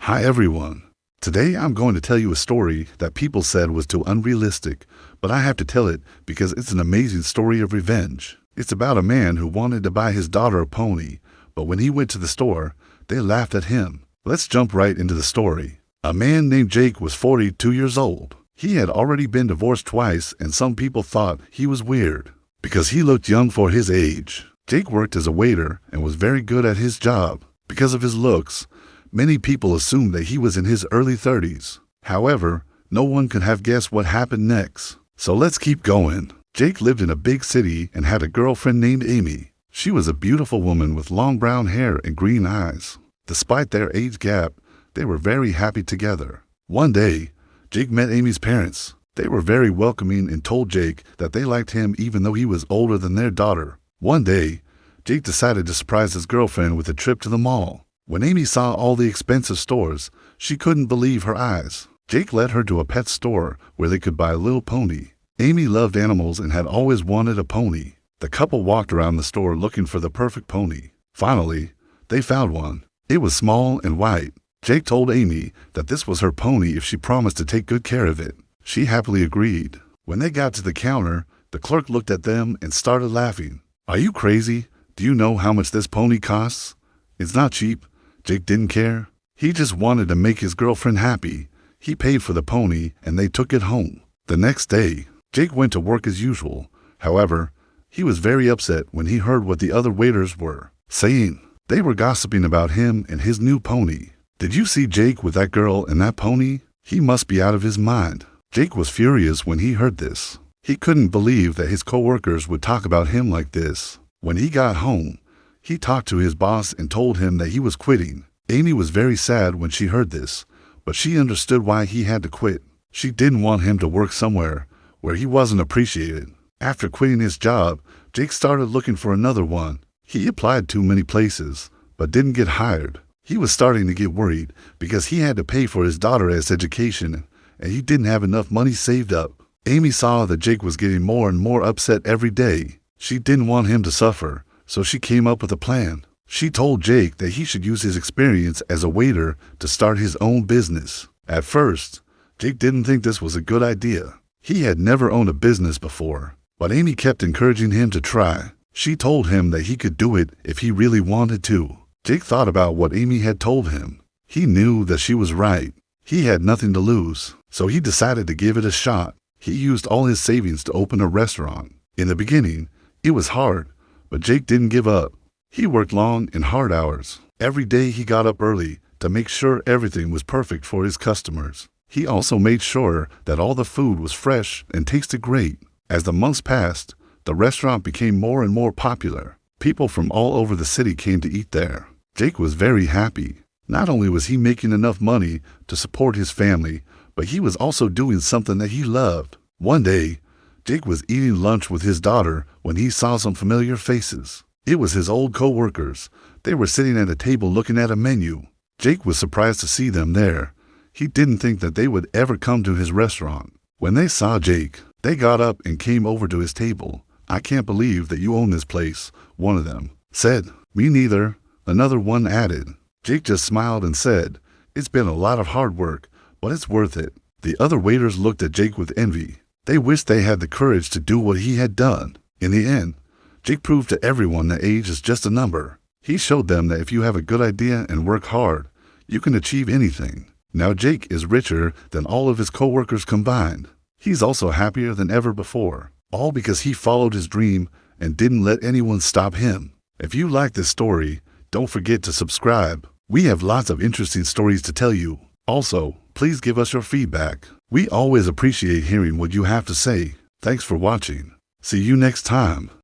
Hi everyone. Today I'm going to tell you a story that people said was too unrealistic, but I have to tell it because it's an amazing story of revenge. It's about a man who wanted to buy his daughter a pony, but when he went to the store, they laughed at him. Let's jump right into the story. A man named Jake was 42 years old. He had already been divorced twice, and some people thought he was weird because he looked young for his age. Jake worked as a waiter and was very good at his job. Because of his looks, many people assumed that he was in his early 30s. However, no one could have guessed what happened next. So let's keep going. Jake lived in a big city and had a girlfriend named Amy. She was a beautiful woman with long brown hair and green eyes. Despite their age gap, they were very happy together. One day, Jake met Amy's parents. They were very welcoming and told Jake that they liked him even though he was older than their daughter. One day, Jake decided to surprise his girlfriend with a trip to the mall. When Amy saw all the expensive stores, she couldn't believe her eyes. Jake led her to a pet store where they could buy a little pony. Amy loved animals and had always wanted a pony. The couple walked around the store looking for the perfect pony. Finally, they found one. It was small and white. Jake told Amy that this was her pony if she promised to take good care of it. She happily agreed. When they got to the counter, the clerk looked at them and started laughing. "Are you crazy? Do you know how much this pony costs? It's not cheap." Jake didn't care. He just wanted to make his girlfriend happy. He paid for the pony and they took it home. The next day, Jake went to work as usual. However, he was very upset when he heard what the other waiters were saying. They were gossiping about him and his new pony. "Did you see Jake with that girl and that pony? He must be out of his mind." Jake was furious when he heard this. He couldn't believe that his coworkers would talk about him like this. When he got home, he talked to his boss and told him that he was quitting. Amy was very sad when she heard this, but she understood why he had to quit. She didn't want him to work somewhere where he wasn't appreciated. After quitting his job, Jake started looking for another one. He applied to many places, but didn't get hired. He was starting to get worried because he had to pay for his daughter's education, and he didn't have enough money saved up. Amy saw that Jake was getting more and more upset every day. She didn't want him to suffer, so she came up with a plan. She told Jake that he should use his experience as a waiter to start his own business. At first, Jake didn't think this was a good idea. He had never owned a business before, but Amy kept encouraging him to try. She told him that he could do it if he really wanted to. Jake thought about what Amy had told him. He knew that she was right. He had nothing to lose, so he decided to give it a shot. He used all his savings to open a restaurant. In the beginning, it was hard, but Jake didn't give up. He worked long and hard hours. Every day he got up early to make sure everything was perfect for his customers. He also made sure that all the food was fresh and tasted great. As the months passed, the restaurant became more and more popular. People from all over the city came to eat there. Jake was very happy. Not only was he making enough money to support his family, but he was also doing something that he loved. One day, Jake was eating lunch with his daughter when he saw some familiar faces. It was his old co-workers. They were sitting at a table looking at a menu. Jake was surprised to see them there. He didn't think that they would ever come to his restaurant. When they saw Jake, they got up and came over to his table. "I can't believe that you own this place," one of them said. "Me neither," another one added. Jake just smiled and said, "It's been a lot of hard work, but it's worth it." The other waiters looked at Jake with envy. They wished they had the courage to do what he had done. In the end, Jake proved to everyone that age is just a number. He showed them that if you have a good idea and work hard, you can achieve anything. Now Jake is richer than all of his coworkers combined. He's also happier than ever before, all because he followed his dream and didn't let anyone stop him. If you like this story, don't forget to subscribe. We have lots of interesting stories to tell you. Also, please give us your feedback. We always appreciate hearing what you have to say. Thanks for watching. See you next time.